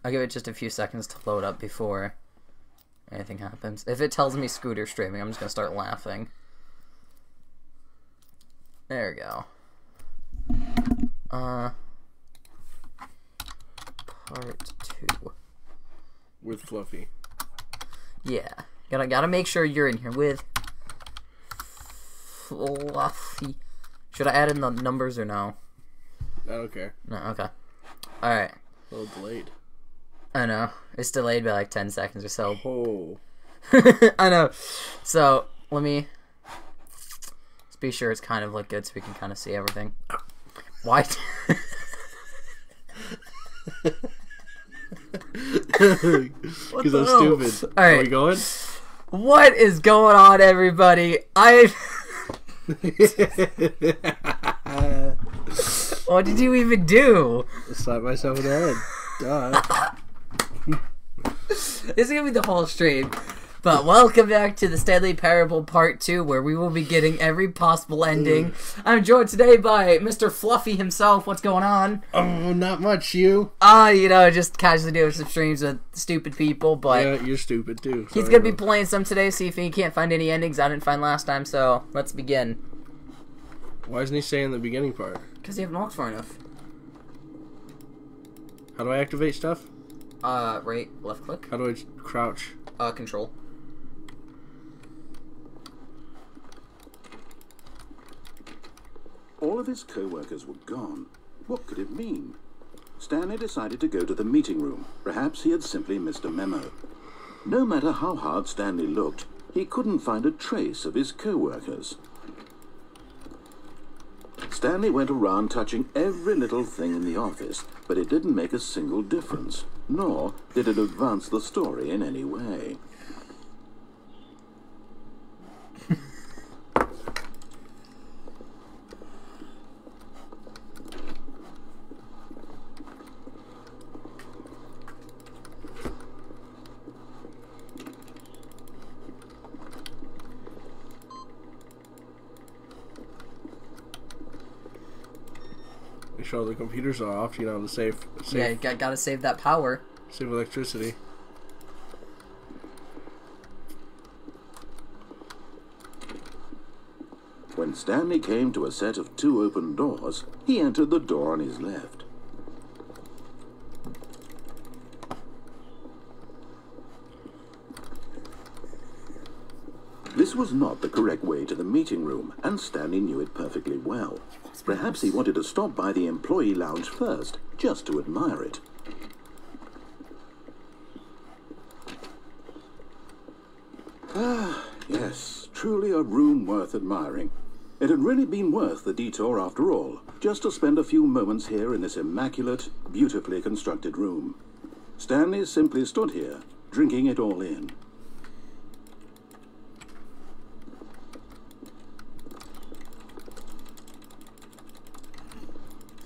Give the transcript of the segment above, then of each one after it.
I'll give it just a few seconds to load up before anything happens. If it tells me Scooter streaming, I'm just gonna start laughing. There we go. Part 2. With Fluffy. Yeah. Gotta make sure you're in here with Fluffy. Should I add in the numbers or no? I don't care. No, okay. Alright. A little delayed. I know. It's delayed by like 10 seconds or so. Oh. I know. So, let me just be sure it's kind of look good so we can kind of see everything. Why? Because I'm stupid. All right. Are we going? What is going on, everybody? What did you even do? Slap myself in the head. Duh. This is gonna be the whole stream. But welcome back to the Stanley Parable Part 2, where we will be getting every possible ending. I'm joined today by Mr. Fluffy himself. What's going on? Oh, not much, you. You know, just casually doing some streams with stupid people, but... Yeah, you're stupid, too. He's gonna be playing some today, see if he can't find any endings I didn't find last time, so let's begin. Why isn't he saying the beginning part? Because you haven't walked far enough. How do I activate stuff? Right, left click. How do I crouch? Control. All of his co-workers were gone. What could it mean? Stanley decided to go to the meeting room. Perhaps he had simply missed a memo. No matter how hard Stanley looked, he couldn't find a trace of his co-workers. Stanley went around touching every little thing in the office, but it didn't make a single difference, nor did it advance the story in any way. Make sure all the computers are off, you know, to save Yeah, you gotta save that power. save electricity. When Stanley came to a set of 2 open doors, he entered the door on his left. This was not the correct way to the meeting room, and Stanley knew it perfectly well. Perhaps he wanted to stop by the employee lounge first, just to admire it. Ah, yes, truly a room worth admiring. It had really been worth the detour after all, just to spend a few moments here in this immaculate, beautifully constructed room. Stanley simply stood here, drinking it all in.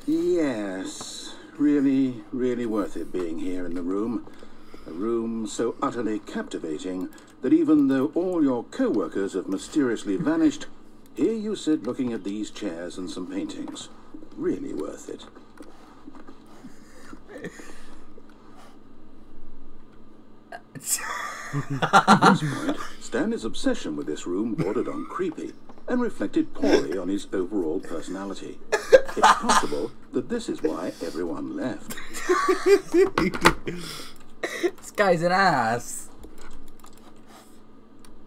Yes, really, really worth it being here in the room. A room so utterly captivating that even though all your co-workers have mysteriously vanished, here you sit looking at these chairs and some paintings. Really worth it. At this point, Stanley's obsession with this room bordered on creepy and reflected poorly on his overall personality. It's possible that this is why everyone left. This guy's an ass.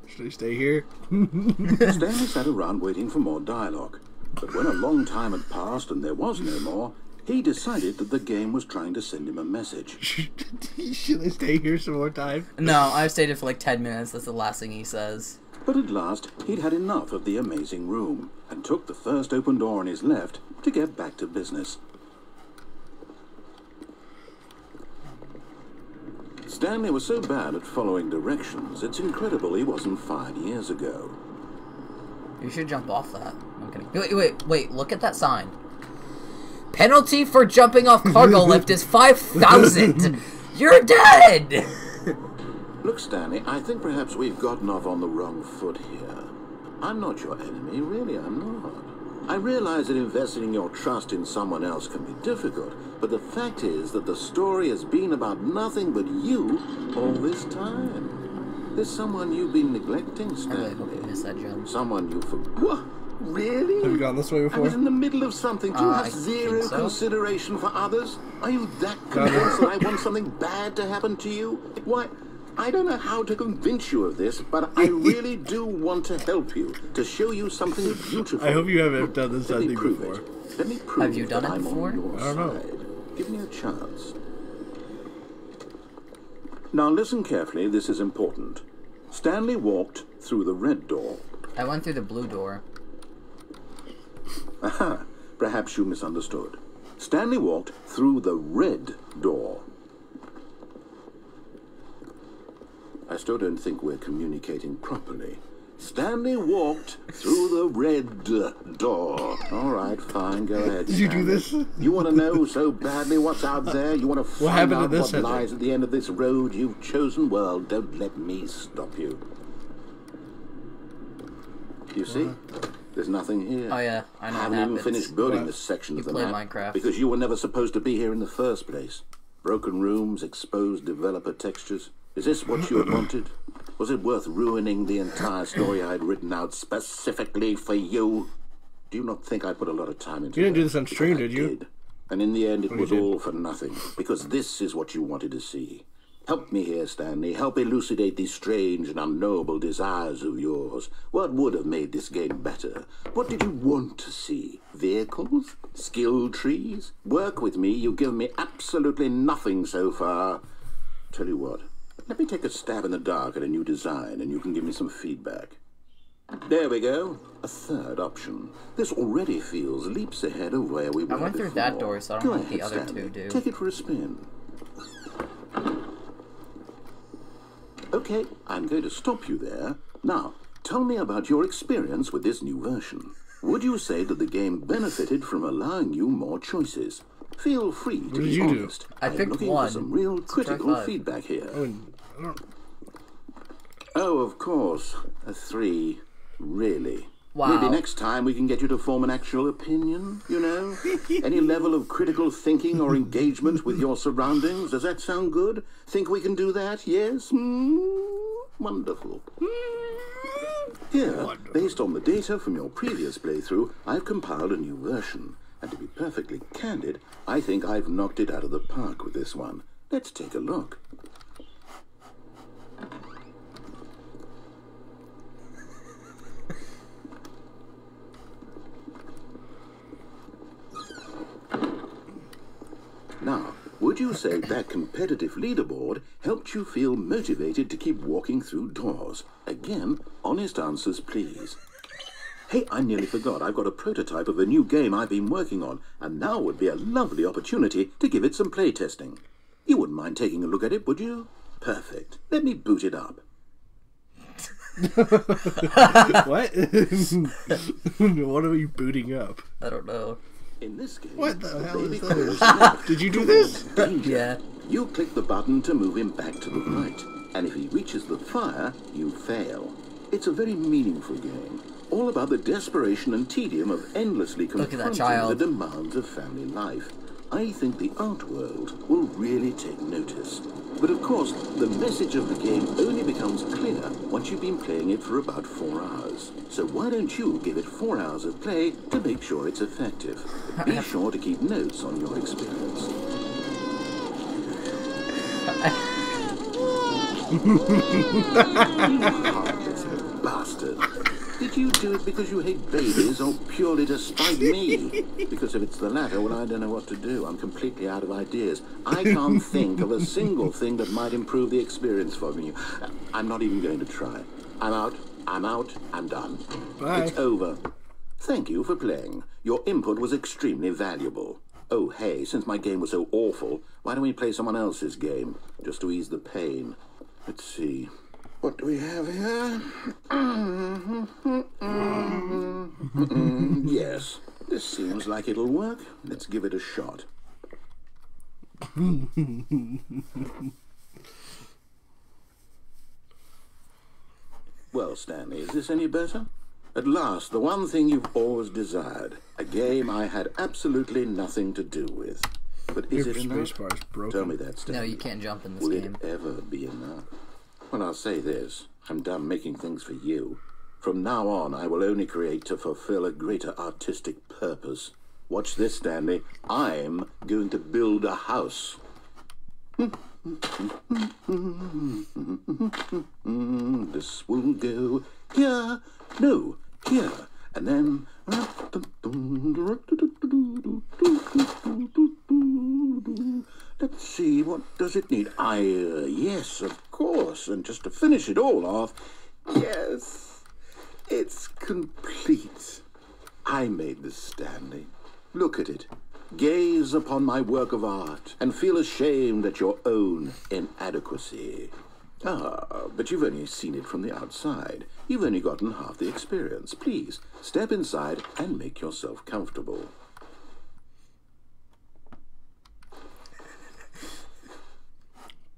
Should I stay here? Stanley sat around waiting for more dialogue, but when a long time had passed and there was no more, he decided that the game was trying to send him a message. Should I stay here some more time? No, I've stayed here for like 10 minutes. That's the last thing he says. But at last, he'd had enough of the amazing room, and took the first open door on his left to get back to business. Stanley was so bad at following directions, it's incredible he wasn't fired years ago. You should jump off that. I'm kidding. Wait, look at that sign. Penalty for jumping off cargo lift is 5,000! You're dead! Look, Stanley, I think perhaps we've gotten off on the wrong foot here. I'm not your enemy, really, I'm not. I realize that investing your trust in someone else can be difficult, but the fact is that the story has been about nothing but you all this time. There's someone you've been neglecting, I really Stanley. hope you missed that jump. Someone you forgot. What? Really? Have you gone this way I before? was in the middle of something. Do you I have zero think so. consideration for others? Are you that convinced that I want something bad to happen to you? Why, I don't know how to convince you of this, but I really do want to help you, to show you something beautiful. I hope you haven't done this Let me ending prove before. it. Let me prove Have you done that it I'm before? on your I don't know. side. Give me a chance. Now listen carefully, this is important. Stanley walked through the red door. I went through the blue door. Aha, perhaps you misunderstood. Stanley walked through the red door. I still don't think we're communicating properly. Stanley walked through the red door. All right, fine, go ahead. Did you do Stanley. this? You want to know so badly what's out there? You want to find happened to out this what ending? lies at the end of this road you've chosen? Well, don't let me stop you. You see? There's nothing here. Oh yeah, I know I what haven't even happens. finished building What? this section You of the play map Minecraft. because you were never supposed to be here in the first place. Broken rooms, exposed developer textures. Is this what you had wanted? Was it worth ruining the entire story I had written out specifically for you? Do you not think I put a lot of time into it? You didn't do this on stream, did you? And in the end, it was did. all for nothing, because this is what you wanted to see. Help me here, Stanley. Help elucidate these strange and unknowable desires of yours. What would have made this game better? What did you want to see? Vehicles? Skill trees? Work with me. You've given me absolutely nothing so far. Tell you what, let me take a stab in the dark at a new design, and you can give me some feedback. There we go. A third option. This already feels leaps ahead of where we were I went through before. that door, so I don't Go know what the ahead, other Stanley. two do. Take it for a spin. Okay, I'm going to stop you there. Now, tell me about your experience with this new version. Would you say that the game benefited from allowing you more choices? Feel free to did be you do? honest. I I'm picked looking one. for some real Let's try critical 5. feedback here. I don't... Oh, of course. A 3. Really? Wow. Maybe next time we can get you to form an actual opinion, you know? Any level of critical thinking or engagement with your surroundings. Does that sound good? Think we can do that? Yes? Wonderful. Here, based on the data from your previous playthrough, I've compiled a new version. And to be perfectly candid, I think I've knocked it out of the park with this one. Let's take a look. Now, would you say that competitive leaderboard helped you feel motivated to keep walking through doors? Again, honest answers, please. Hey, I nearly forgot. I've got a prototype of a new game I've been working on, and now would be a lovely opportunity to give it some playtesting. You wouldn't mind taking a look at it, would you? Perfect. Let me boot it up. What? What are you booting up? I don't know. In this game, What the hell baby is calls this? left. Did you do this? Danger. Yeah. You click the button to move him back to the right, and if he reaches the fire, you fail. It's a very meaningful game, all about the desperation and tedium of endlessly Look at that confronting child. the demands of family life. I think the art world will really take notice. But of course, the message of the game only becomes clear once you've been playing it for about 4 hours. So why don't you give it 4 hours of play to make sure it's effective? Be sure to keep notes on your experience. You heartless bastard. Did you do it because you hate babies or purely to spite me? Because if it's the latter, well, I don't know what to do. I'm completely out of ideas. I can't think of a single thing that might improve the experience for me. I'm not even going to try. I'm out. I'm done. Bye. It's over. Thank you for playing. Your input was extremely valuable. Oh, hey, since my game was so awful, why don't we play someone else's game? Just to ease the pain. Let's see. What do we have here? Yes, this seems like it'll work. Let's give it a shot. Well, Stanley, is this any better? At last, the one thing you've always desired. A game I had absolutely nothing to do with. But is Your it enough? spacebar is broken. Tell me that, Stanley. No, you can't jump in this Will game. it ever be enough? Well, I'll say this. I'm done making things for you. From now on, I will only create to fulfill a greater artistic purpose. Watch this, Stanley. I'm going to build a house. This will go here. No, here. And then... Let's see, what does it need? Yes, of course. And just to finish it all off, yes, it's complete. I made this, Stanley. Look at it. Gaze upon my work of art and feel ashamed at your own inadequacy. Ah, but you've only seen it from the outside. You've only gotten half the experience. Please, step inside and make yourself comfortable.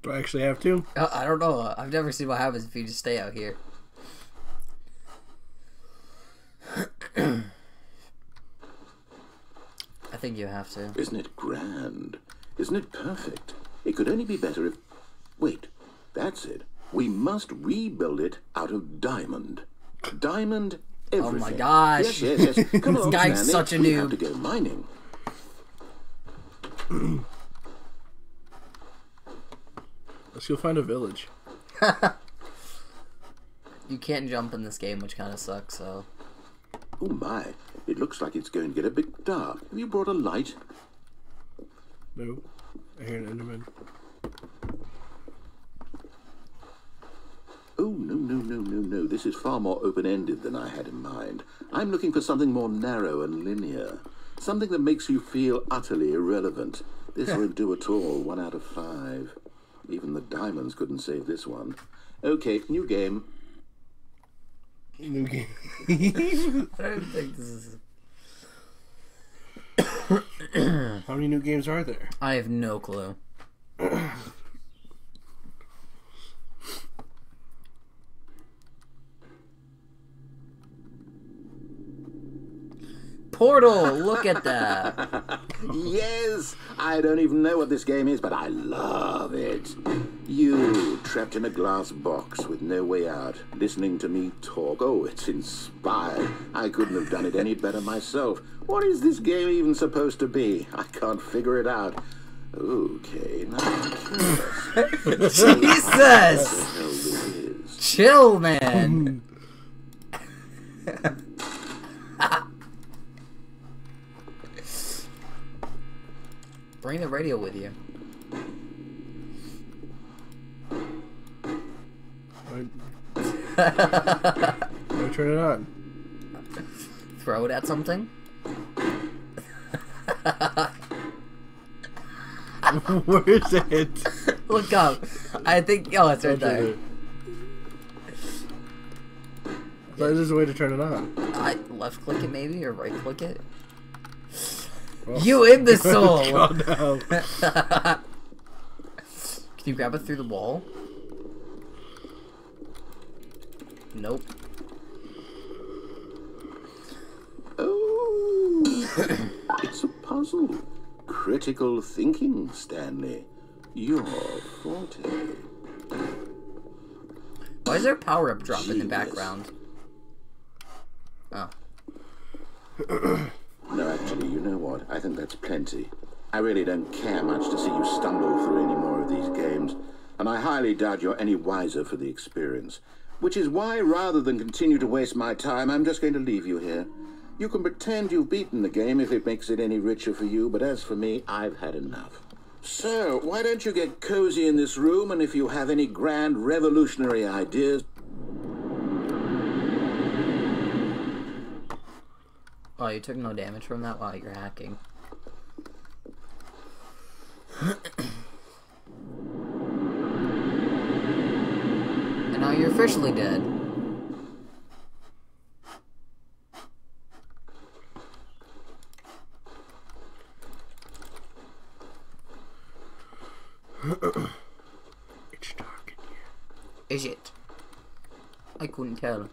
Do I actually have to? I don't know. I've never seen what happens if you just stay out here. I think you have to. Isn't it grand? Isn't it perfect? It could only be better if... Wait, that's it. We must rebuild it out of diamond. Diamond everything. Oh my gosh. Yes. Come This along, guy's Stanley. such a We noob. have to go mining. Let's go find a village. You can't jump in this game, which kind of sucks, so... Oh my, it looks like it's going to get a bit dark. Have you brought a light? No. I hear an Enderman. Oh, no. This is far more open-ended than I had in mind. I'm looking for something more narrow and linear. Something that makes you feel utterly irrelevant. This won't do at all. 1 out of 5. Even the diamonds couldn't save this one. Okay, new game. New game. I don't think this is... How many new games are there? I have no clue. Portal! Look at that! Yes! I don't even know what this game is, but I love it. You, trapped in a glass box with no way out, listening to me talk. Oh, it's inspired. I couldn't have done it any better myself. What is this game even supposed to be? I can't figure it out. Okay, now I'm curious. Jesus! What the hell this is? Chill, man! Bring the radio with you. Why turn it on? Throw it at something? Where is it? Look up. I think... Oh, it's right there. There's just a way to turn it on. I left click it maybe, or right click it. Well. You imbecile! Oh, no. Can you grab it through the wall? Nope. Oh, it's a puzzle. Critical thinking, Stanley. Your forte. Why is there a power-up drop in the Genius. background? Oh. No, actually, you know what? I think that's plenty. I really don't care much to see you stumble through any more of these games, and I highly doubt you're any wiser for the experience. Which is why, rather than continue to waste my time, I'm just going to leave you here. You can pretend you've beaten the game if it makes it any richer for you, but as for me, I've had enough. So, why don't you get cozy in this room, and if you have any grand revolutionary ideas... Oh, you took no damage from that? Wow, you're hacking. And now you're officially dead. It's dark in here. Is it? I couldn't tell.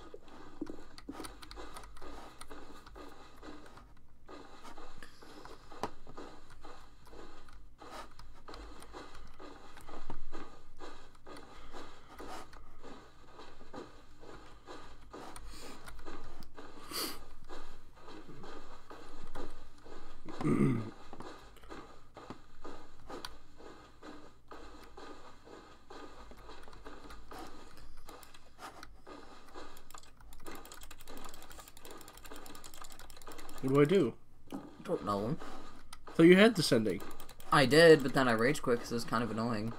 What do I do? Don't know. So you had descending. I did, but then I rage quit because it was kind of annoying.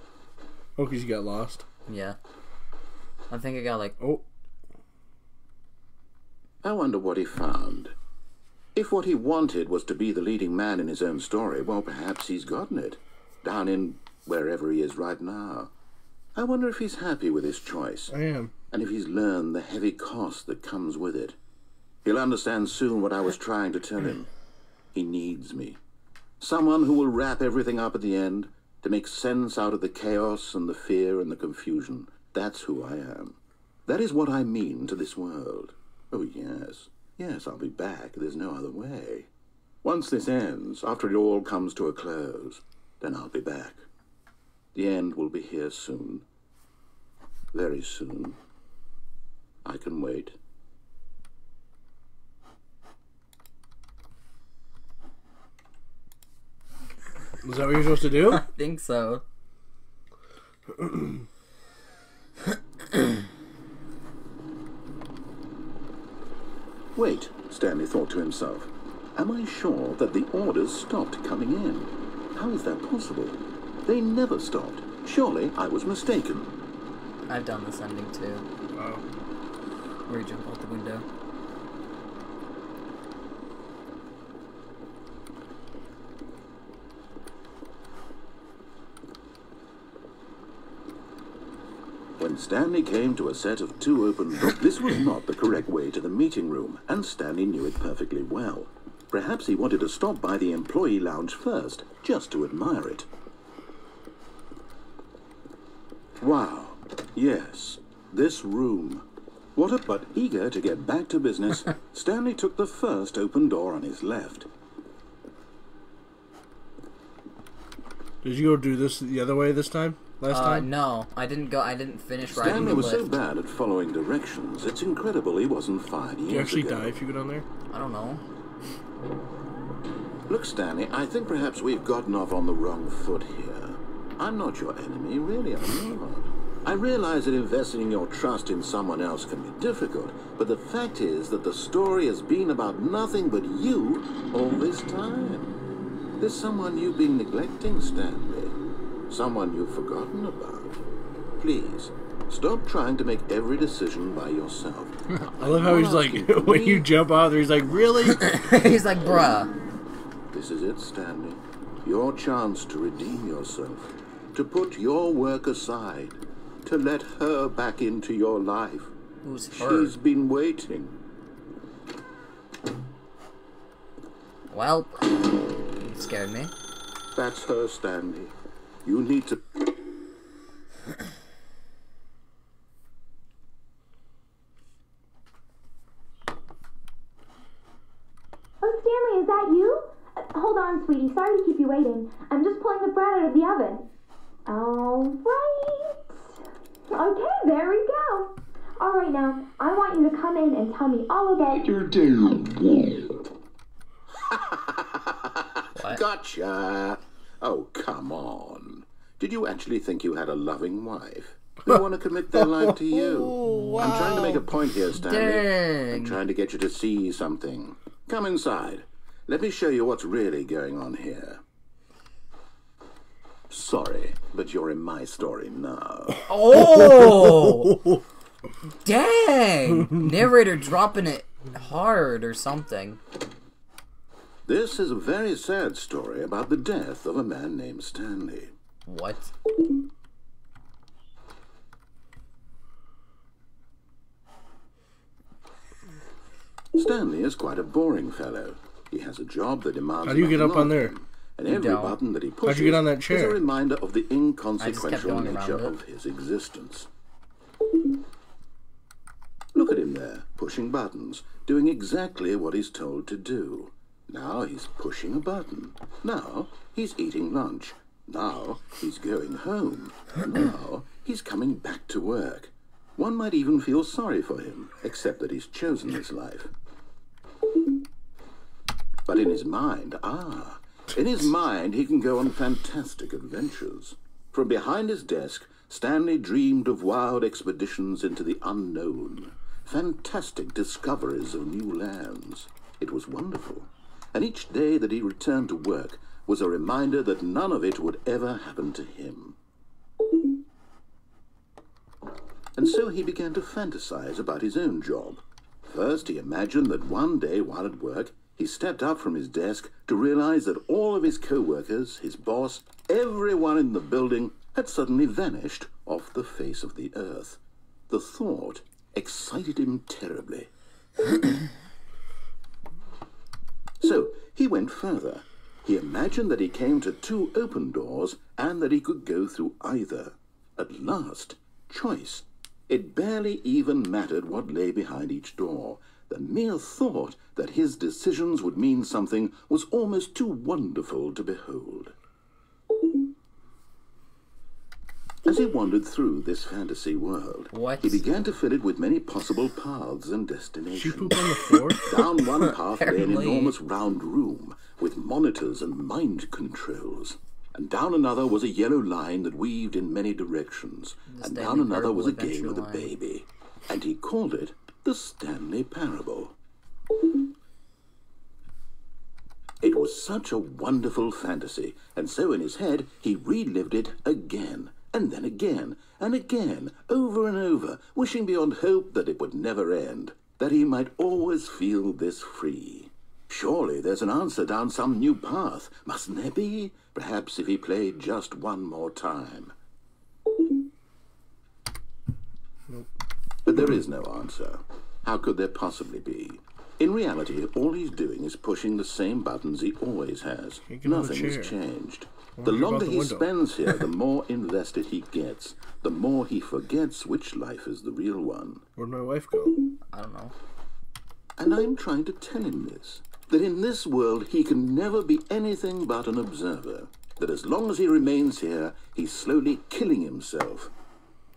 Oh, because you got lost. Yeah. I think I got like... Oh. I wonder what he found. If what he wanted was to be the leading man in his own story, well, perhaps he's gotten it. Down in wherever he is right now. I wonder if he's happy with his choice. I am. And if he's learned the heavy cost that comes with it. He'll understand soon what I was trying to tell him. He needs me. Someone who will wrap everything up at the end, to make sense out of the chaos and the fear and the confusion. That's who I am. That is what I mean to this world. Oh, yes. Yes, I'll be back. There's no other way. Once this ends, after it all comes to a close, then I'll be back. The end will be here soon. Very soon. I can wait. Is that what you're supposed to do? I think so. Wait, Stanley thought to himself. Am I sure that the orders stopped coming in? How is that possible? They never stopped. Surely I was mistaken. I've done this ending too. Oh. Where you jump out the window. When Stanley came to a set of 2 open doors, this was not the correct way to the meeting room, and Stanley knew it perfectly well. Perhaps he wanted to stop by the employee lounge first, just to admire it. Wow. Yes, this room. But eager to get back to business, Stanley took the first open door on his left. Did you go do this the other way this time? Last time? No, I didn't go. I didn't finish riding Stanley the was so lift. bad at following directions, it's incredible he wasn't 5 years Did you actually ago. die if you go down there? I don't know. Look, Stanley, I think perhaps we've gotten off on the wrong foot here. I'm not your enemy, really, I'm not. I realize that investing your trust in someone else can be difficult, but the fact is that the story has been about nothing but you all this time. There's someone you've been neglecting, Stanley. Someone you've forgotten about. Please, stop trying to make every decision by yourself. I love how he's like, when you jump out there, he's like, really? He's like, bruh. This is it, Stanley. Your chance to redeem yourself. To put your work aside. To let her back into your life. Who's her? She's been waiting. Well, you scared me. That's her, Stanley. You need to... Oh, Stanley, is that you? Hold on, sweetie. Sorry to keep you waiting. I'm just pulling the bread out of the oven. All right. Okay, there we go. All right, now, I want you to come in and tell me all about your day. What? Gotcha. Oh, come on. Did you actually think you had a loving wife? They want to commit their life to you. Wow. I'm trying to make a point here, Stanley. Dang. I'm trying to get you to see something. Come inside. Let me show you what's really going on here. Sorry, but you're in my story now. Oh! Dang! Narrator dropping it hard or something. This is a very sad story about the death of a man named Stanley. What? Stanley is quite a boring fellow. He has a job that demands... How do you get nothing up on of there? him, and every don't. button that he pushes How'd you get on that is chair? a reminder of the inconsequential going nature around it. of his existence. Look at him there, pushing buttons, doing exactly what he's told to do. Now he's pushing a button. Now he's eating lunch. Now he's going home. Now he's coming back to work. One might even feel sorry for him, except that he's chosen this life. But in his mind, in his mind he can go on fantastic adventures. From behind his desk, Stanley dreamed of wild expeditions into the unknown, fantastic discoveries of new lands. It was wonderful. and each day that he returned to work was a reminder that none of it would ever happen to him. And so he began to fantasize about his own job. First, he imagined that one day while at work, he stepped up from his desk to realize that all of his co-workers, his boss, everyone in the building had suddenly vanished off the face of the earth. The thought excited him terribly. So he went further. He imagined that he came to 2 open doors and that he could go through either. At last, choice. It barely even mattered what lay behind each door. The mere thought that his decisions would mean something was almost too wonderful to behold. As he wandered through this fantasy world, he began to fill it with many possible paths and destinations. She pooped on the floor? Down one path lay an enormous round room with monitors and mind controls. And down another was a yellow line that weaved in many directions. And down another was a game with a baby. And he called it the Stanley Parable. It was such a wonderful fantasy, and so in his head he relived it again, and then again, and again, over and over, wishing beyond hope that it would never end, that he might always feel this free. Surely there's an answer down some new path, mustn't there be? Perhaps if he played just one more time. But there is no answer. How could there possibly be? In reality, all he's doing is pushing the same buttons he always has. Nothing has changed. The longer he spends here, the more invested he gets. The more he forgets which life is the real one. Where'd my wife go? I don't know. And I'm trying to tell him this. That in this world he can never be anything but an observer. That as long as he remains here, he's slowly killing himself.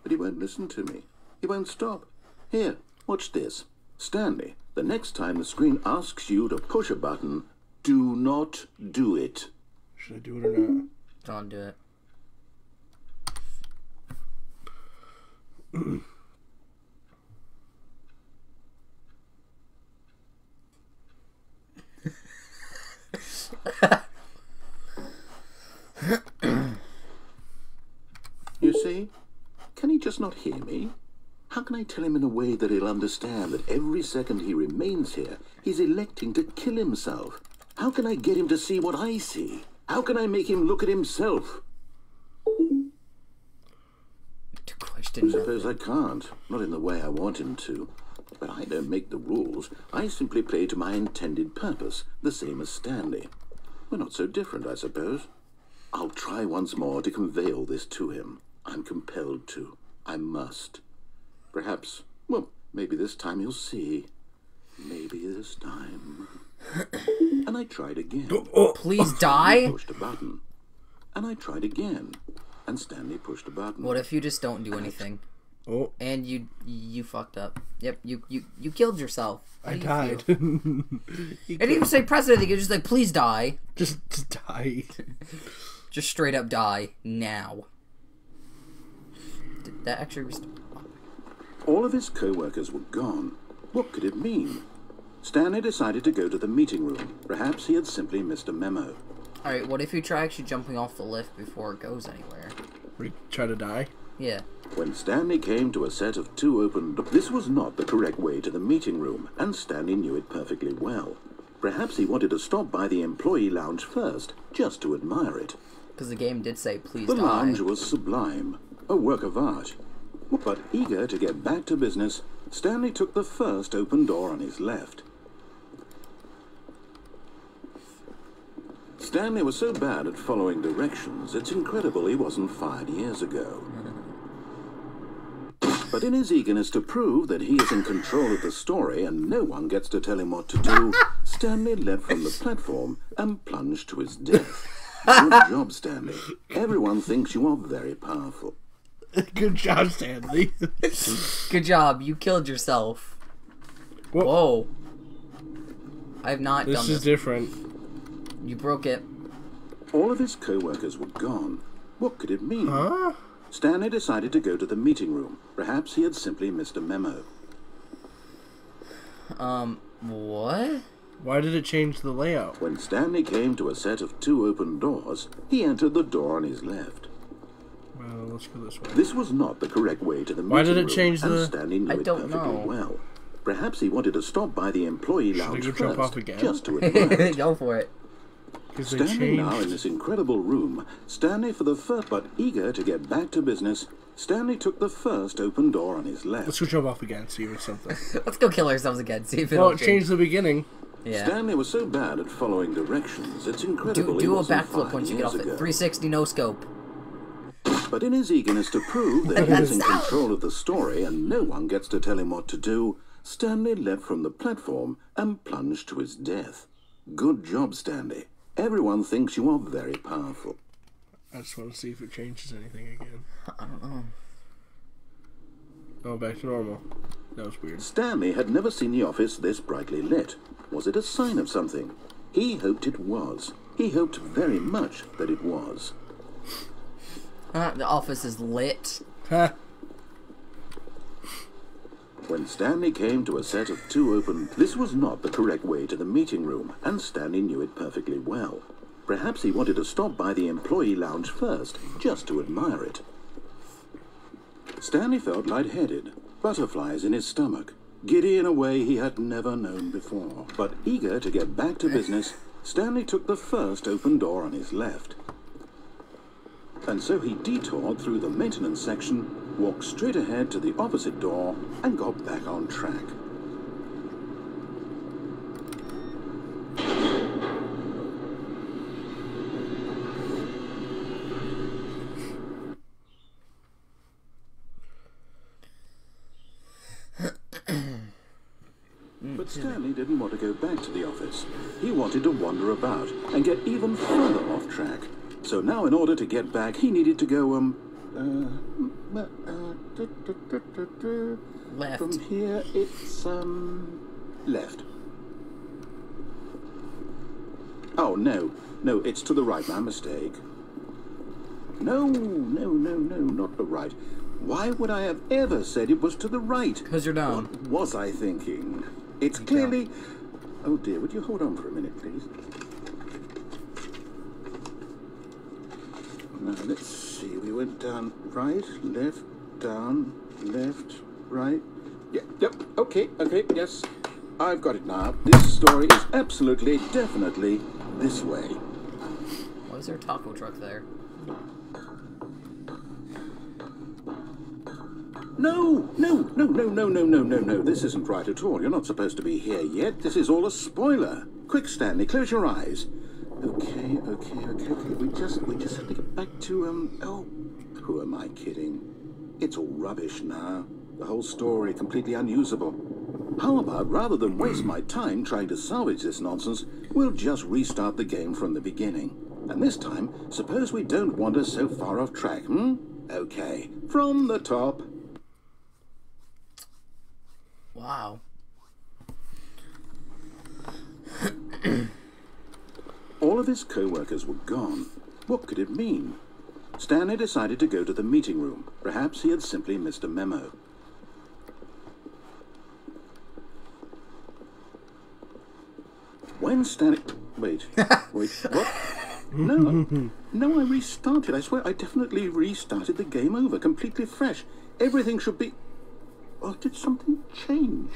But he won't listen to me. He won't stop. Here, watch this. Stanley, the next time the screen asks you to push a button, do not do it. Should I do it or not? Don't do it. You see? Can he just not hear me? How can I tell him in a way that he'll understand that every second he remains here, he's electing to kill himself? How can I get him to see what I see? How can I make him look at himself? To question I suppose I can't. Not in the way I want him to. But I don't make the rules. I simply play to my intended purpose, the same as Stanley. We're not so different, I suppose. I'll try once more to convey all this to him. I'm compelled to. I must. Perhaps, well, maybe this time he'll see. Maybe this time. And I tried again. Please die? Pushed a button. And I tried again. And Stanley pushed a button. What if you just don't do anything? Oh. And you fucked up. Yep, you killed yourself. I died. And even say president, you could just like, please die. Just die. Just straight up die. Now. Did that actually All of his co-workers were gone. What could it mean? Stanley decided to go to the meeting room. Perhaps he had simply missed a memo. Alright, what if you try actually jumping off the lift before it goes anywhere? Try to die? Yeah. When Stanley came to a set of 2 open doors, this was not the correct way to the meeting room, and Stanley knew it perfectly well. Perhaps he wanted to stop by the employee lounge first, just to admire it. Because the game did say, please The die. lounge was sublime, a work of art. But eager to get back to business, Stanley took the first open door on his left. Stanley was so bad at following directions, it's incredible he wasn't fired years ago. But in his eagerness to prove that he is in control of the story and no one gets to tell him what to do, Stanley leapt from the platform and plunged to his death. Good job, Stanley. Everyone thinks you are very powerful. Good job, Stanley. Good job, you killed yourself. Whoa. Whoa. I have not done this. This is different. You broke it. All of his co-workers were gone. What could it mean? Huh? Stanley decided to go to the meeting room. Perhaps he had simply missed a memo. What? Why did it change the layout? When Stanley came to a set of 2 open doors, he entered the door on his left. Well, let's go this way. This was not the correct way to the meeting Why did it room, change and the... Stanley knew I it don't perfectly know. well. Perhaps he wanted to stop by the employee lounge Should I go jump first, off again? just to admire it. Go for it. Because they Standing now in changed... this incredible room, Stanley for the first, but eager to get back to business, Stanley took the first open door on his left. Let's go jump off again, see if it's something. Let's go kill ourselves again. See if Well, it'll it changed the beginning. Yeah. Stanley was so bad at following directions, it's incredible he Do a wasn't backflip 5 once you get years off it. ago. 360 no scope. But in his eagerness to prove that he was in control of the story and no one gets to tell him what to do, Stanley leapt from the platform and plunged to his death. Good job, Stanley. Everyone thinks you are very powerful. I just want to see if it changes anything again. I don't know. Oh, back to normal. That was weird. Stanley had never seen the office this brightly lit. Was it a sign of something? He hoped it was. He hoped very much that it was. The office is lit. Ha! When Stanley came to a set of 2 open... This was not the correct way to the meeting room, and Stanley knew it perfectly well. Perhaps he wanted to stop by the employee lounge first, just to admire it. Stanley felt lightheaded, butterflies in his stomach, giddy in a way he had never known before. But eager to get back to business, Stanley took the first open door on his left. And so he detoured through the maintenance section, walked straight ahead to the opposite door, and got back on track. But Stanley didn't want to go back to the office. He wanted to wander about and get even further off track. So now in order to get back, he needed to go, Left. From here, it's, left. Oh, no. No, it's to the right. My mistake. No, not the right. Why would I have ever said it was to the right? Because you're down. What was I thinking? It's clearly... Oh, dear. Would you hold on for a minute, please? Now, let's see. We went down right, left, down, left, right. Yep. Okay, yes. I've got it now. This story is absolutely, definitely this way. Why is there a taco truck there? No. This isn't right at all. You're not supposed to be here yet. This is all a spoiler. Quick, Stanley, close your eyes. Okay. We just have to get back to, oh, who am I kidding? It's all rubbish now. The whole story completely unusable. How about, rather than waste my time trying to salvage this nonsense, we'll just restart the game from the beginning. And this time, suppose we don't wander so far off track, Okay, from the top. Wow. All of his co-workers were gone. What could it mean? Stanley decided to go to the meeting room. Perhaps he had simply missed a memo. When Stanley... Wait, what? No, I restarted. I swear I definitely restarted the game over, completely fresh. Everything should be... Oh, did something change?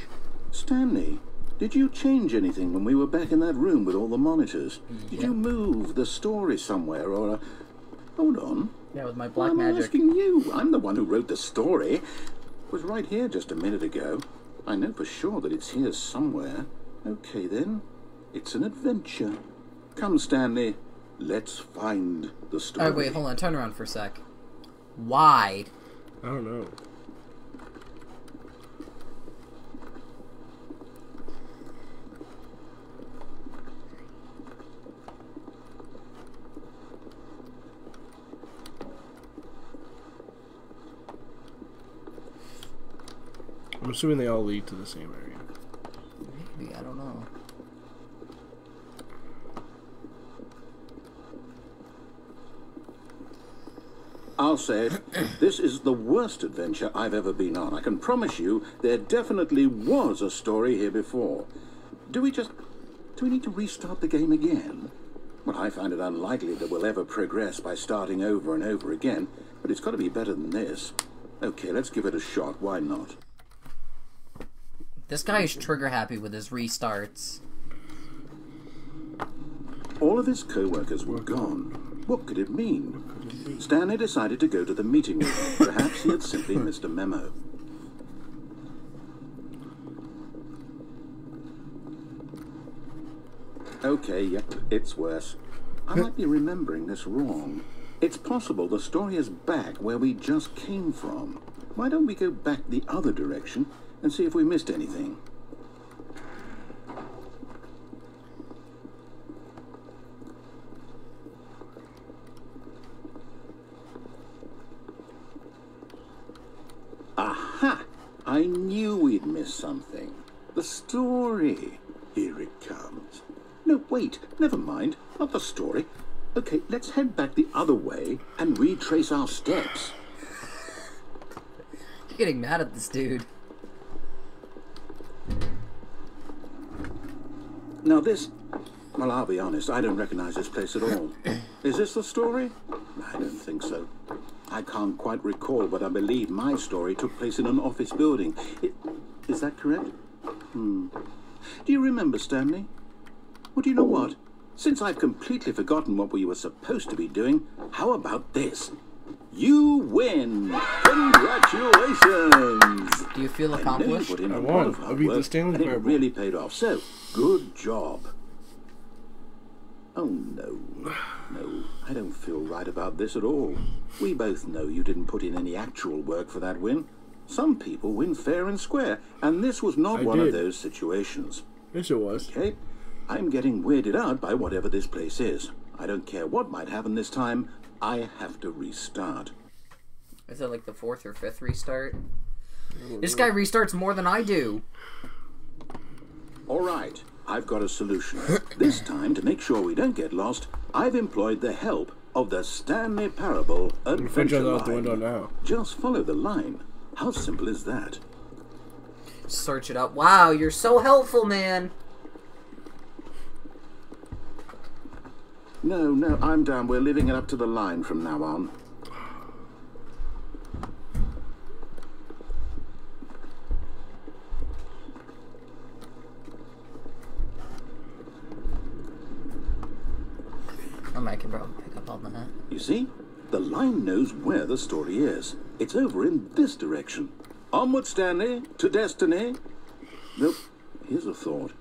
Stanley, did you change anything when we were back in that room with all the monitors? Did you move the story somewhere, or... Hold on. Yeah, with my black I'm magic. asking you. I'm the one who wrote the story. It was right here just a minute ago. I know for sure that it's here somewhere. Okay, then. It's an adventure. Come, Stanley. Let's find the story. Alright, wait, hold on. Turn around for a sec. Why? I don't know. I'm assuming they all lead to the same area. Maybe, I don't know. I'll say it. This is the worst adventure I've ever been on. I can promise you there definitely was a story here before. Do we just... Do we need to restart the game again? Well, I find it unlikely that we'll ever progress by starting over and over again, but it's got to be better than this. Okay, let's give it a shot. Why not? This guy is trigger happy with his restarts. All of his co-workers were gone. What could it mean? Stanley decided to go to the meeting room. Perhaps he had simply missed a memo. Okay, yep, it's worse. I might be remembering this wrong. It's possible the story is back where we just came from. Why don't we go back the other direction and see if we missed anything? Aha! I knew we'd miss something. The story. Here it comes. No, wait, never mind. Not the story. Okay, let's head back the other way and retrace our steps. You're getting mad at this dude. Now this... Well, I'll be honest, I don't recognize this place at all. Is this the story? I don't think so. I can't quite recall, but I believe my story took place in an office building. Is that correct? Do you remember, Stanley? Well, do you know what? Since I've completely forgotten what we were supposed to be doing, how about this? You win! Congratulations! Do you feel accomplished? I won. I beat the Stanley and it Parable. really paid off. So, good job. Oh, no. No, I don't feel right about this at all. We both know you didn't put in any actual work for that win. Some people win fair and square, and this was not one of those situations. Yes, it was. Okay? I'm getting weirded out by whatever this place is. I don't care what might happen this time. I have to restart. Is it like the 4th or 5th restart? This guy restarts more than I do. All right, I've got a solution. This time, to make sure we don't get lost, I've employed the help of the Stanley Parable adventure out the line. window now. Just follow the line. How simple is that? Search it up. Wow, you're so helpful, man. No, I'm down. We're leaving it up to the line from now on. I can probably pick up on that. You see? The line knows where the story is. It's over in this direction. Onward, Stanley, to destiny. Nope. Here's a thought.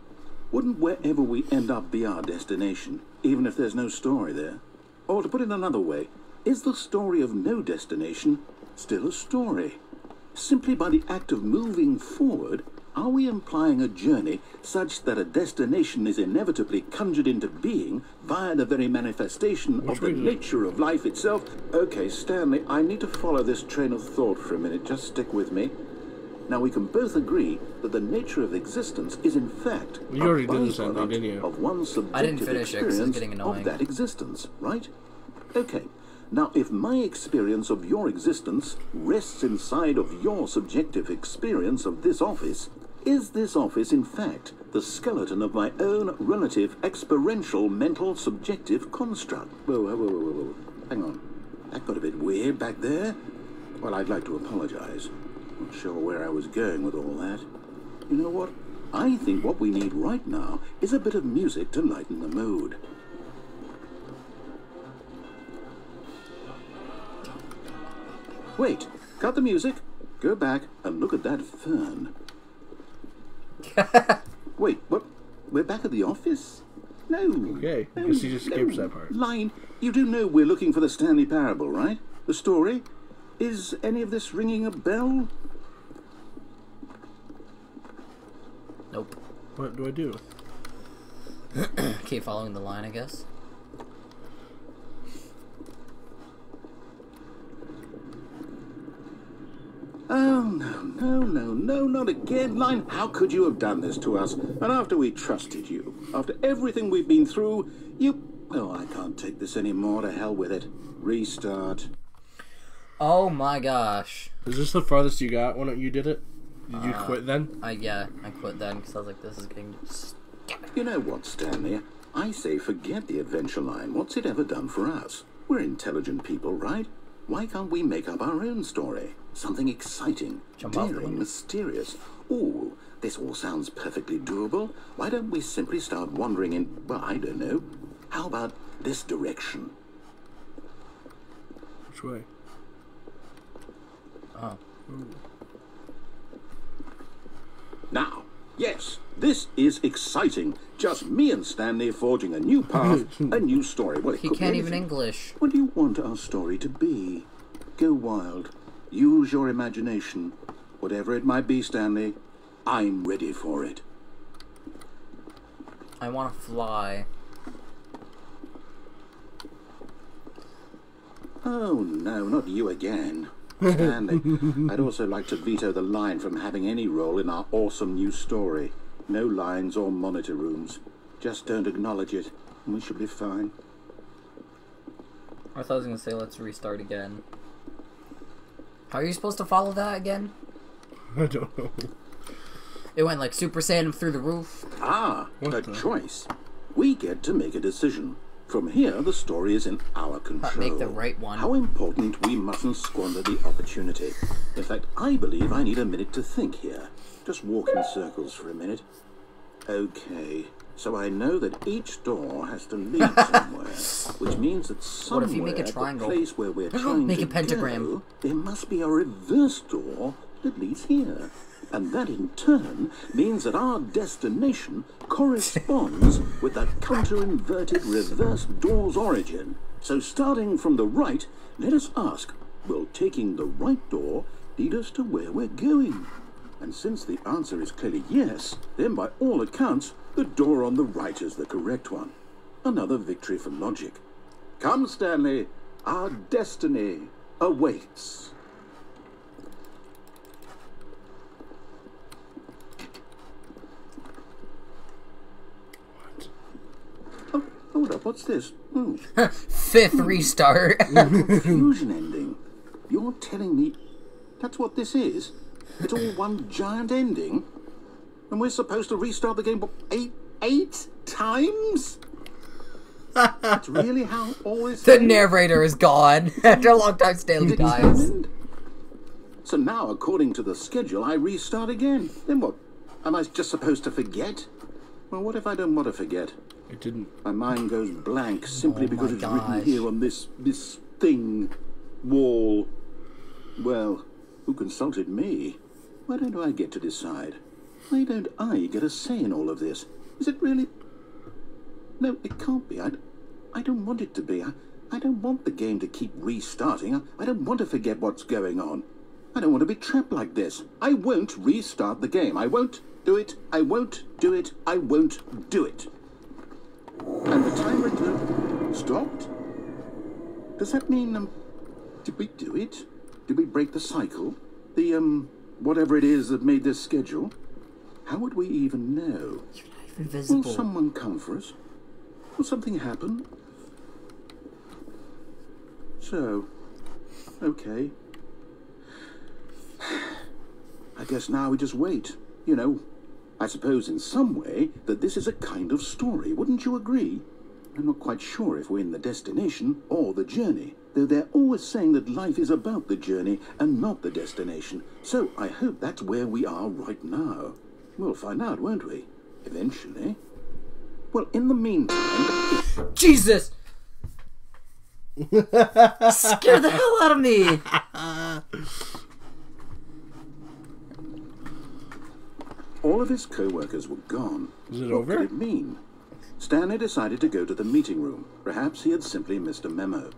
Wouldn't wherever we end up be our destination, even if there's no story there? Or to put it another way, is the story of no destination still a story? Simply by the act of moving forward, are we implying a journey such that a destination is inevitably conjured into being via the very manifestation of the nature of life itself? Okay, Stanley, I need to follow this train of thought for a minute. Just stick with me. Now, we can both agree that the nature of existence is, in fact, You already a did this, didn't byproduct you? of one's subjective I didn't finish it 'cause it was experience getting of annoying. that existence, right? Okay. Now, if my experience of your existence rests inside of your subjective experience of this office, is this office, in fact, the skeleton of my own relative experiential mental subjective construct? Whoa. Hang on. That got a bit weird back there. Well, I'd like to apologize. Not sure where I was going with all that. You know what? I think what we need right now is a bit of music to lighten the mood. Wait, cut the music, go back and look at that fern. Wait, what? We're back at the office? No. Okay, I guess he just skips that part. Line, you do know we're looking for the Stanley Parable, right? The story? Is any of this ringing a bell? Nope. What do I do? Keep following the line, I guess. Oh, no, not again, Line. How could you have done this to us? And after we trusted you, after everything we've been through, you... Oh, I can't take this anymore. To hell with it. Restart. Oh my gosh. Is this the farthest you got when you did it? Did you quit then? Yeah, I quit then because I was like, this is getting stupid. You know what, Stanley? I say forget the adventure line. What's it ever done for us? We're intelligent people, right? Why can't we make up our own story? Something exciting, Jump off the daring, window. mysterious. Ooh, this all sounds perfectly doable. Why don't we simply start wandering in, well, I don't know. How about this direction? Which way? Oh. Now, yes, this is exciting. Just me and Stanley forging a new path, a new story. Well, it He could be can't even anything. English. What do you want our story to be? Go wild. Use your imagination. Whatever it might be, Stanley, I'm ready for it. I want to fly. Oh, no, not you again. Stanley, I'd also like to veto the line from having any role in our awesome new story. No lines or monitor rooms. Just don't acknowledge it, and we should be fine. I thought I was going to say let's restart again. How are you supposed to follow that again? I don't know. It went like Super Saiyan through the roof. Ah, What a the- choice. We get to make a decision. From here, the story is in our control. Make the right one. How important we mustn't squander the opportunity. In fact, I believe I need a minute to think here. Just walk in circles for a minute. Okay, so I know that each door has to lead somewhere, which means that somewhere What if you make a at the triangle? place where we're trying Make to a pentagram. go, there must be a reverse door that leads here. And that in turn means that our destination corresponds with that counter-inverted reverse door's origin. So starting from the right, let us ask, will taking the right door lead us to where we're going? And since the answer is clearly yes, then by all accounts, the door on the right is the correct one. Another victory for logic. Come, Stanley, our destiny awaits. Oh, hold up, what's this? Hmm. Fifth restart. Fusion ending. You're telling me that's what this is? It's all one giant ending? And we're supposed to restart the game what, eight times? That's really how all this The ends? narrator is gone. After a long time, Stanley dies. Determined? So now, according to the schedule, I restart again. Then what? Am I just supposed to forget? Well, what if I don't want to forget? It didn't. My mind goes blank simply Oh because my it's written gosh. here on this thing, wall. Well, who consulted me? Why don't I get to decide? Why don't I get a say in all of this? Is it really? No, it can't be. I don't want it to be. I don't want the game to keep restarting. I don't want to forget what's going on. I don't want to be trapped like this. I won't restart the game. I won't do it. I won't do it. I won't do it. And the timer stopped? Does that mean, did we do it? Did we break the cycle? The, whatever it is that made this schedule? How would we even know? Will Invisible. someone come for us? Will something happen? So, okay. I guess now we just wait. You know, I suppose in some way that this is a kind of story. Wouldn't you agree? I'm not quite sure if we're in the destination or the journey, though they're always saying that life is about the journey and not the destination. So I hope that's where we are right now. We'll find out, won't we? Eventually. Well, in the meantime... Jesus! Scared the hell out of me! All of his co-workers were gone. Is it What over? could it mean? Stanley decided to go to the meeting room. Perhaps he had simply missed a memo.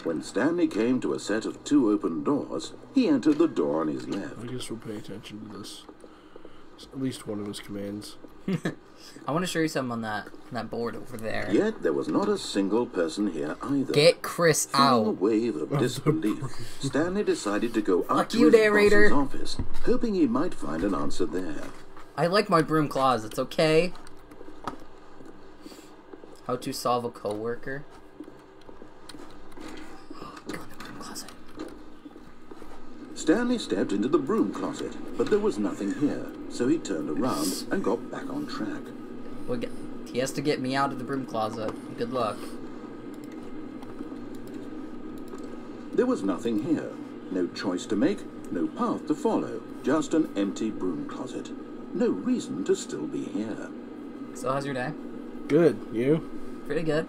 When Stanley came to a set of 2 open doors, he entered the door on his left. I guess we'll pay attention to this. At least one of his commands. I want to show you something on that board over there. Yet there was not a single person here either. Get Chris Feeling a out. wave of disbelief, Stanley decided to go up Fuck to you, his narrator. boss's office, hoping he might find an answer there. I like my broom closets, okay? How to solve a coworker. Go in the broom closet. Stanley stepped into the broom closet, but there was nothing here, so he turned around and got back on track. He has to get me out of the broom closet. Good luck. There was nothing here. No choice to make, no path to follow. Just an empty broom closet. No reason to still be here. So how's your day? Good. You? Pretty good.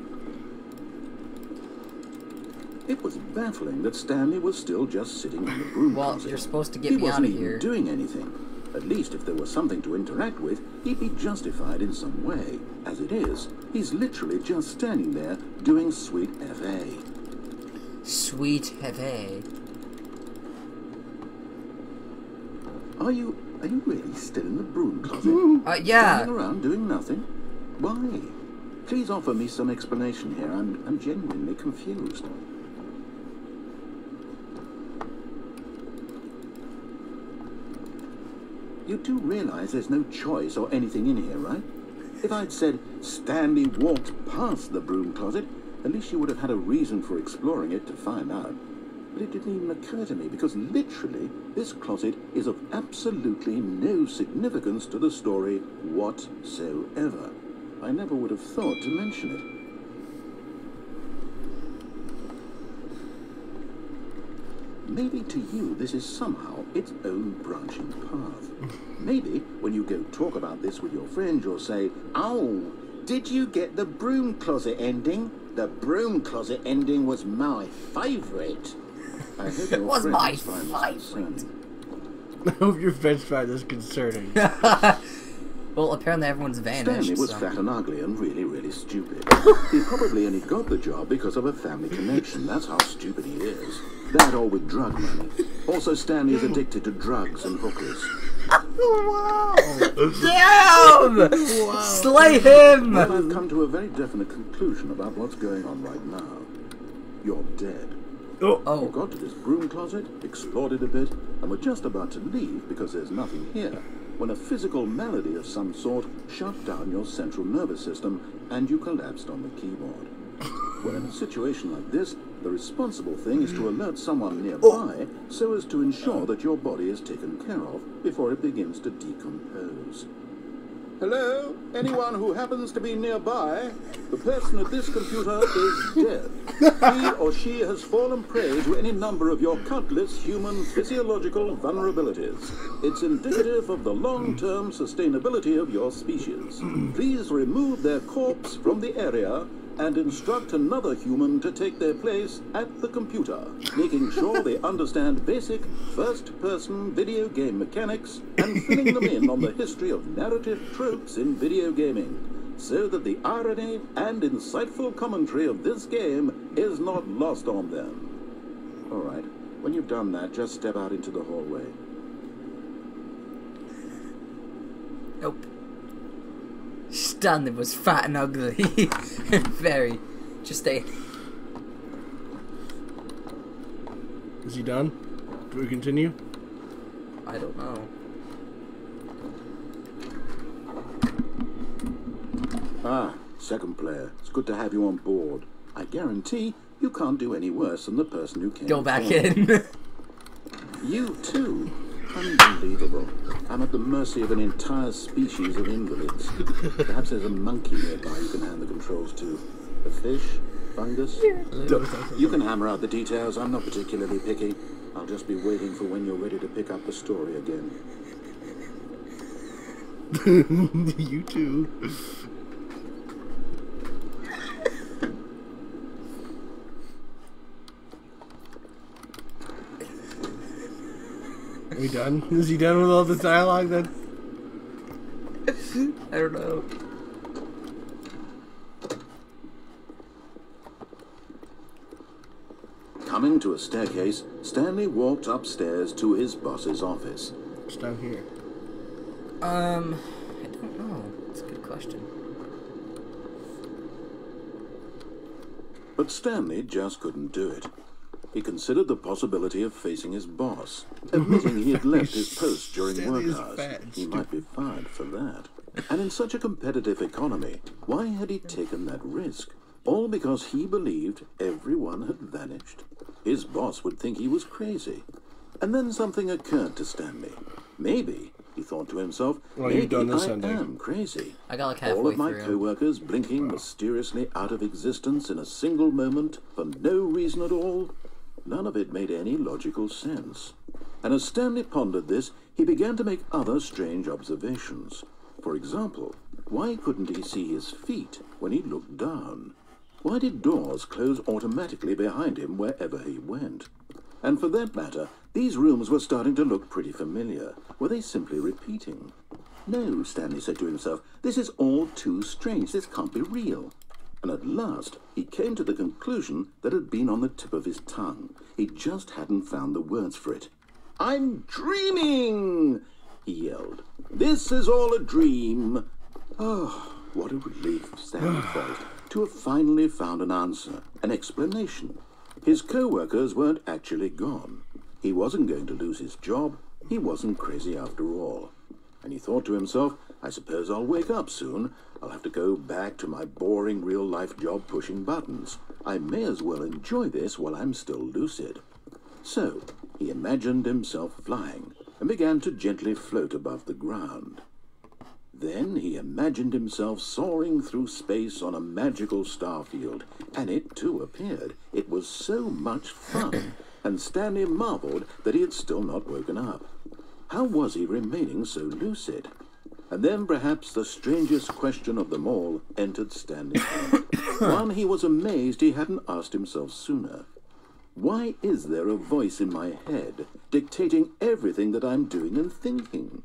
It was baffling that Stanley was still just sitting in the broom closet. Well, you're supposed to get me out of here. He wasn't even doing anything. At least if there was something to interact with, he'd be justified in some way. As it is, he's literally just standing there doing sweet FA. Sweet FA. Are you really still in the broom closet? Yeah. Standing around doing nothing? Why? Please offer me some explanation here. I'm genuinely confused. You do realize there's no choice or anything in here, right? If I'd said Stanley walked past the broom closet, at least you would have had a reason for exploring it to find out. But it didn't even occur to me, because literally, this closet is of absolutely no significance to the story whatsoever. I never would have thought to mention it. Maybe to you this is somehow its own branching path. Maybe when you go talk about this with your friend, you'll say, "Oh, did you get the broom closet ending? The broom closet ending was my favourite." I hope your Was my friends find this concerning. I hope your friends find this concerning. Well, apparently everyone's vanished. Stanley was so. fat and ugly and really, really stupid. He probably only got the job because of a family connection. That's how stupid he is. That or with drug money. Also, Stanley is addicted to drugs and hookers. Wow! Damn! Wow. Slay him! Well, I've come to a very definite conclusion about what's going on right now. You're dead. You Oh. got to this broom closet, explored it a bit, and were just about to leave because there's nothing here, when a physical malady of some sort shut down your central nervous system and you collapsed on the keyboard. Well, in a situation like this, the responsible thing is to alert someone nearby so as to ensure that your body is taken care of before it begins to decompose. Hello? Anyone who happens to be nearby? The person at this computer is dead. He or she has fallen prey to any number of your countless human physiological vulnerabilities. It's indicative of the long-term sustainability of your species. Please remove their corpse from the area and instruct another human to take their place at the computer, making sure they understand basic first-person video game mechanics and filling them in on the history of narrative tropes in video gaming, so that the irony and insightful commentary of this game is not lost on them. All right, when you've done that, just step out into the hallway. Nope. Stanley was fat and ugly. Very. Just a. Is he done? Do we continue? I don't know. Ah, second player. It's good to have you on board. I guarantee you can't do any worse than the person who came Go back before. in. You too? Unbelievable. I'm at the mercy of an entire species of invalids. Perhaps there's a monkey nearby you can hand the controls to. A fish? Fungus? You can hammer out the details. I'm not particularly picky. I'll just be waiting for when you're ready to pick up the story again. You too. Are we done? Is he done with all the dialogue then? I don't know. Coming to a staircase, Stanley walked upstairs to his boss's office. It's down here. I don't know. It's a good question. But Stanley just couldn't do it. He considered the possibility of facing his boss, admitting he had left his post during Stanley is work fat hours. and He might be fired for that. And in such a competitive economy, why had he taken that risk? All because he believed everyone had vanished. His boss would think he was crazy. And then something occurred to Stanley. Maybe, he thought to himself, Well, maybe you've done this I ending. am crazy. I got like All halfway of my through. co-workers blinking mysteriously out of existence in a single moment for no reason at all. None of it made any logical sense. And as Stanley pondered this, he began to make other strange observations. For example, why couldn't he see his feet when he looked down? Why did doors close automatically behind him wherever he went? And for that matter, these rooms were starting to look pretty familiar. Were they simply repeating? No, Stanley said to himself, this is all too strange. This can't be real. And at last, he came to the conclusion that had been on the tip of his tongue. He just hadn't found the words for it. I'm dreaming, he yelled. This is all a dream. Oh, what a relief Stanley felt to have finally found an answer, an explanation. His co-workers weren't actually gone. He wasn't going to lose his job. He wasn't crazy after all. And he thought to himself, I suppose I'll wake up soon. I'll have to go back to my boring real-life job pushing buttons. I may as well enjoy this while I'm still lucid. So, he imagined himself flying and began to gently float above the ground. Then he imagined himself soaring through space on a magical starfield, and it too appeared. It was so much fun, and Stanley marveled that he had still not woken up. How was he remaining so lucid? And then perhaps the strangest question of them all entered Stanley's head. One he was amazed he hadn't asked himself sooner. Why is there a voice in my head dictating everything that I'm doing and thinking?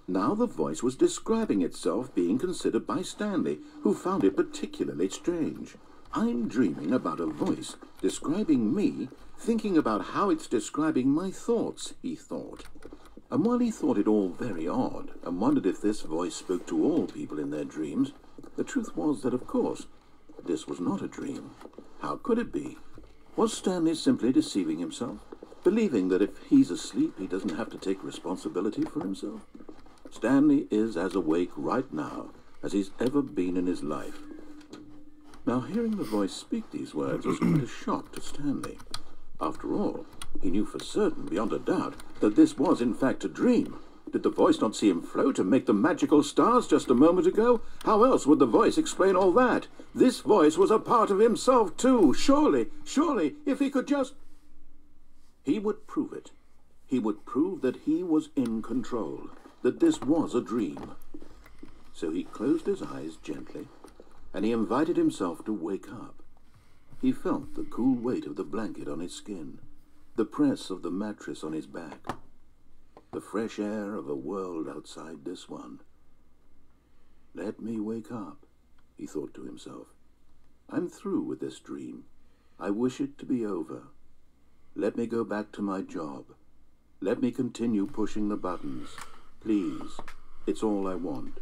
Now the voice was describing itself being considered by Stanley, who found it particularly strange. I'm dreaming about a voice describing me, thinking about how it's describing my thoughts, he thought. And while he thought it all very odd, and wondered if this voice spoke to all people in their dreams, the truth was that, of course, this was not a dream. How could it be? Was Stanley simply deceiving himself, believing that if he's asleep he doesn't have to take responsibility for himself? Stanley is as awake right now as he's ever been in his life. Now, hearing the voice speak these words was quite a shock to Stanley. After all, he knew for certain, beyond a doubt, that this was in fact a dream. Did the voice not see him float and make the magical stars just a moment ago? How else would the voice explain all that? This voice was a part of himself too. Surely, if he could just... He would prove it. He would prove that he was in control, that this was a dream. So he closed his eyes gently, and he invited himself to wake up. He felt the cool weight of the blanket on his skin, the press of the mattress on his back, the fresh air of a world outside this one. Let me wake up, he thought to himself. I'm through with this dream. I wish it to be over. Let me go back to my job. Let me continue pushing the buttons. Please, it's all I want.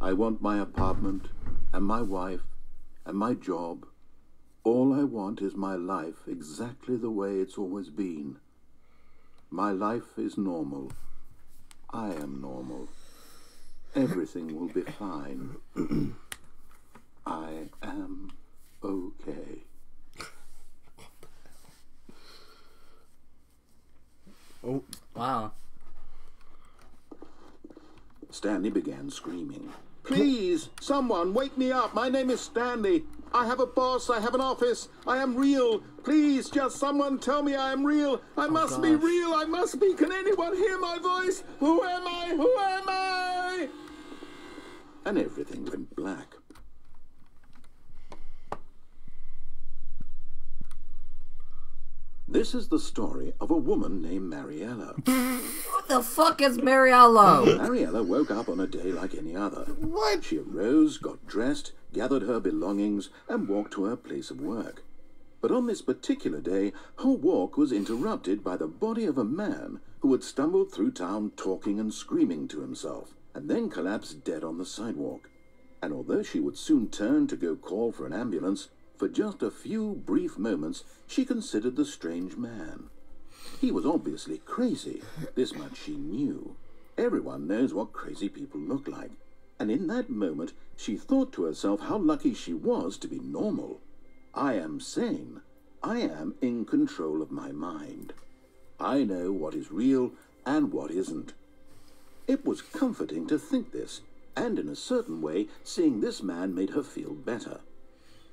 I want my apartment, and my wife, and my job. All I want is my life exactly the way it's always been. My life is normal. I am normal. Everything will be fine. I am okay. Oh, Wow. Stanley began screaming. Please, someone, wake me up. My name is Stanley. I have a boss. I have an office. I am real. Please, just someone tell me I am real. I must be real. I must be. Can anyone hear my voice? Who am I? Who am I? And everything went black. This is the story of a woman named Mariella. Who the fuck is Mariello? Mariella woke up on a day like any other. what? She arose, got dressed, gathered her belongings, and walked to her place of work. But on this particular day, her walk was interrupted by the body of a man who had stumbled through town talking and screaming to himself, and then collapsed dead on the sidewalk. And although she would soon turn to go call for an ambulance, for just a few brief moments she considered the strange man. He was obviously crazy, this much she knew. Everyone knows what crazy people look like. And in that moment, she thought to herself how lucky she was to be normal. I am sane. I am in control of my mind. I know what is real and what isn't. It was comforting to think this, and in a certain way, seeing this man made her feel better.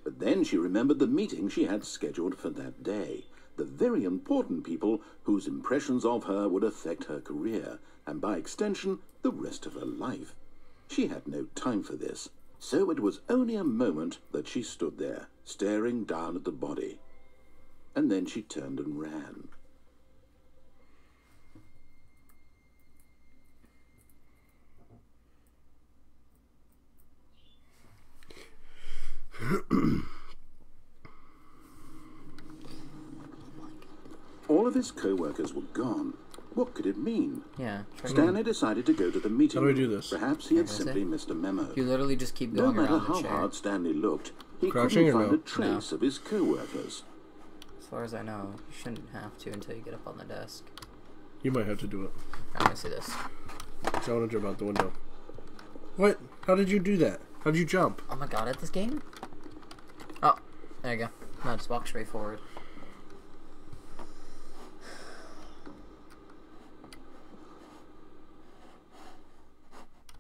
But then she remembered the meeting she had scheduled for that day, the very important people whose impressions of her would affect her career, and by extension, the rest of her life. She had no time for this, so it was only a moment that she stood there, staring down at the body. And then she turned and ran. All of his co-workers were gone. What could it mean? Yeah. Stanley decided to go to the meeting. How do we do this? Perhaps he had simply missed a memo. You literally just keep No going matter around the how chair. hard Stanley looked, he Crouching couldn't or find no? a trace of his co-workers. As far as I know, you shouldn't have to until you get up on the desk. You might have to do it. I'm gonna see this. So I want to jump out the window. What? How did you do that? How did you jump? Oh my god, at this game? Oh, there you go. No, just walk straight forward.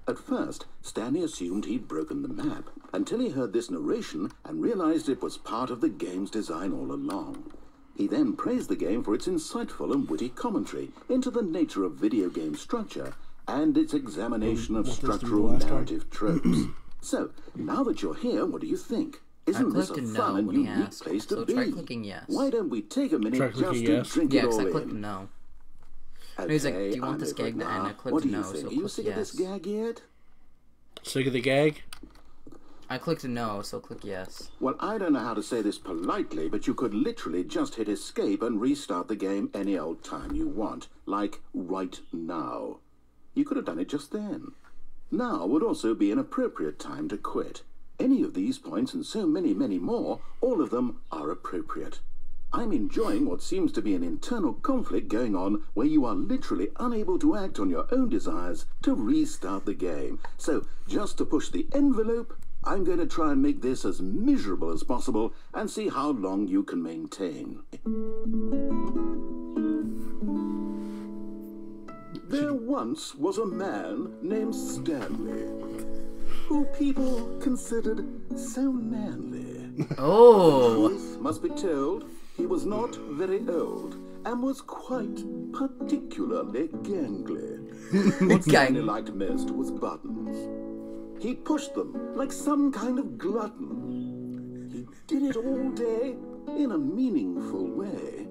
At first, Stanley assumed he'd broken the map, until he heard this narration and realized it was part of the game's design all along. He then praised the game for its insightful and witty commentary into the nature of video game structure and its examination of What does the structural last one? narrative tropes. So, now that you're here, what do you think? Isn't this a clicked fun no and when he unique asked, place to so be? try clicking yes. Why don't we take a minute Try just clicking to yes? drink Yeah, it because all I clicked in? no. Okay, He's like, do you want I'm this over it gag to end? now. I clicked What do you no, think? so Are you click sick of this yes. gag yet? Sick of the gag? I clicked no, so click yes. Well, I don't know how to say this politely, but you could literally just hit escape and restart the game any old time you want, like right now. You could have done it just then. Now would also be an appropriate time to quit. Any of these points and so many, many more, all of them are appropriate. I'm enjoying what seems to be an internal conflict going on where you are literally unable to act on your own desires to restart the game. So, just to push the envelope, I'm going to try and make this as miserable as possible and see how long you can maintain. There once was a man named Stanley, who people considered so manly. Oh! Truth must be told, he was not very old and was quite particularly gangly. What Stanley liked most was buttons. He pushed them like some kind of glutton. He did it all day in a meaningful way,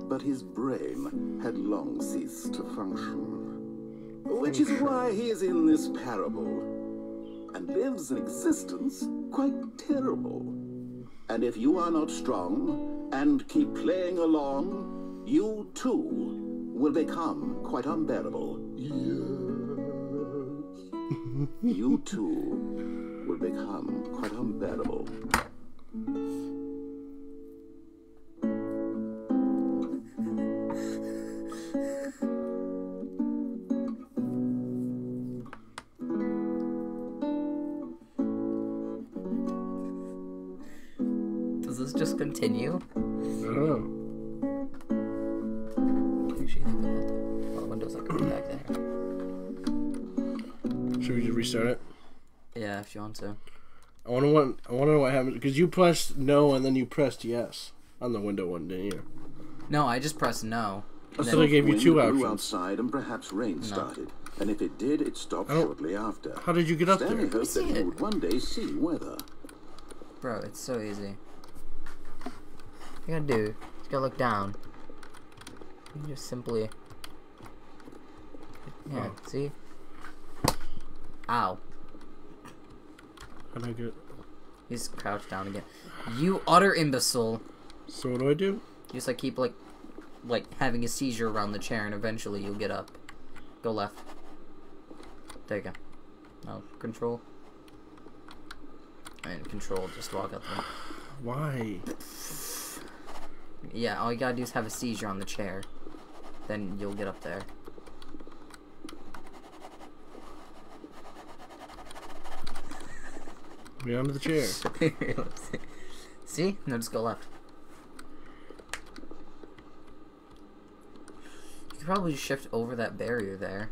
but his brain had long ceased to function. Which is why he is in this parable, and lives an existence quite terrible. And if you are not strong and keep playing along, you too will become quite unbearable. You too will become quite unbearable. Does this just continue? I don't know. Make sure you put that there. Oh, the window's like going back there. Should we just restart it? Yeah, if you want to. I want to know what happened because you pressed no and then you pressed yes on the window one, didn't you? No, I just pressed no. A So they gave you soft two wind blew options. outside and perhaps rain started. And if it did, it stopped shortly after. How did you get up Stanley there? hoped that he would one day see weather. Bro, it's so easy. You gotta do, you gotta look down. You just simply... Yeah, see? Ow. How did I get? He's crouched down again. You utter imbecile. So what do I do? You just like keep like having a seizure around the chair and eventually you'll get up. Go left. There you go. No, control. And control, just walk up there. Why? Yeah, all you gotta do is have a seizure on the chair. Then you'll get up there. Get onto the chair. See? No, just go left. could probably just shift over that barrier there.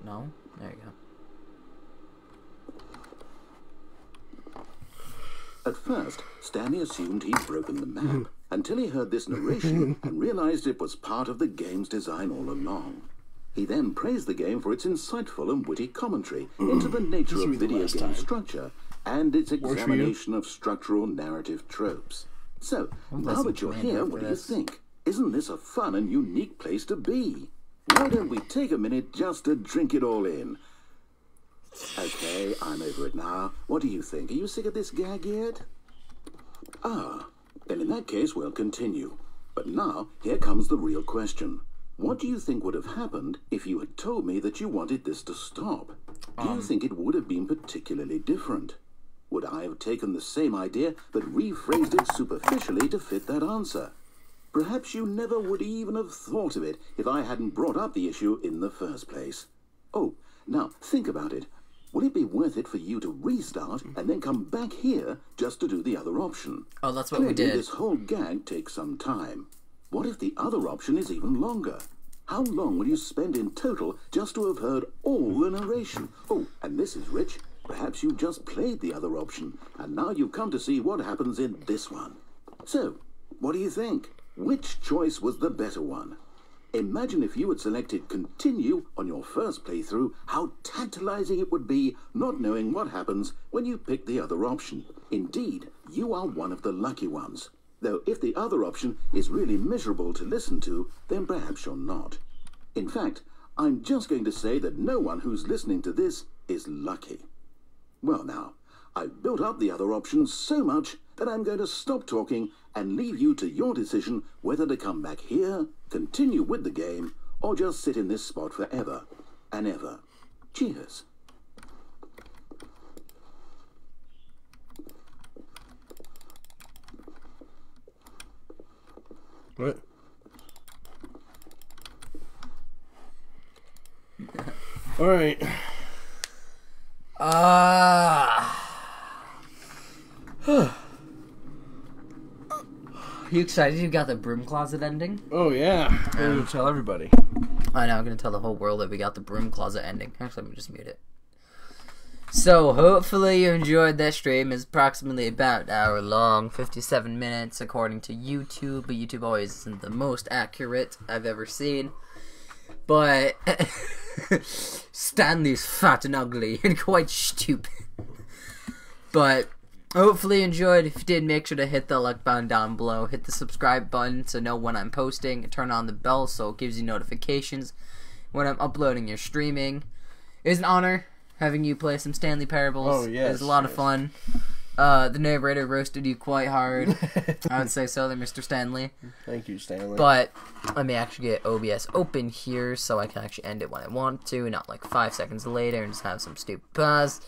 No? There you go. At first, Stanley assumed he'd broken the map until he heard this narration and realized it was part of the game's design all along. He then praised the game for its insightful and witty commentary into the nature of video game structure and its examination of structural narrative tropes. So, now that you're here, what do you think? Isn't this a fun and unique place to be? Why don't we take a minute just to drink it all in? Okay, I'm over it now. What do you think? Are you sick of this gag yet? Ah, then in that case, we'll continue. But now, here comes the real question. What do you think would have happened if you had told me that you wanted this to stop? Do you think it would have been particularly different? Would I have taken the same idea but rephrased it superficially to fit that answer? Perhaps you never would even have thought of it if I hadn't brought up the issue in the first place. Oh, now think about it. Would it be worth it for you to restart and then come back here just to do the other option? Oh, that's what we did. This whole gag takes some time. What if the other option is even longer? How long will you spend in total just to have heard all the narration? Oh, and this is rich. Perhaps you just played the other option, and now you've come to see what happens in this one. So, what do you think? Which choice was the better one? Imagine if you had selected continue on your first playthrough, how tantalizing it would be not knowing what happens when you pick the other option. Indeed, you are one of the lucky ones. Though if the other option is really miserable to listen to, then perhaps you're not. In fact, I'm just going to say that no one who's listening to this is lucky. Well now, I've built up the other options so much that I'm going to stop talking and leave you to your decision whether to come back here, continue with the game, or just sit in this spot forever and ever. Cheers. What? All right. You excited you got the broom closet ending? Oh yeah. I'm gonna tell everybody. I know, I'm gonna tell the whole world that we got the broom closet ending. Actually, let me just mute it. So, hopefully you enjoyed that stream. It's approximately about an hour long, 57 minutes according to YouTube, but YouTube always isn't the most accurate I've ever seen. But Stanley's fat and ugly and quite stupid. But hopefully you enjoyed. If you did, make sure to hit the like button down below. Hit the subscribe button to know when I'm posting. And turn on the bell so it gives you notifications when I'm uploading or streaming. It was an honor having you play some Stanley Parables. Oh, yes. It was a lot of fun. The narrator roasted you quite hard. I would say so there, Mr. Stanley. Thank you, Stanley. But let me actually get OBS open here so I can actually end it when I want to, not like 5 seconds later and just have some stupid pause.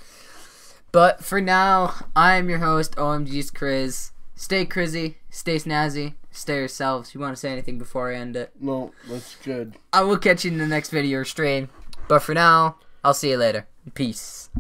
But for now, I'm your host, OMG's Kriz. Stay crizzy, stay snazzy, stay yourselves. You want to say anything before I end it? No, that's good. I will catch you in the next video or stream. But for now, I'll see you later. Peace.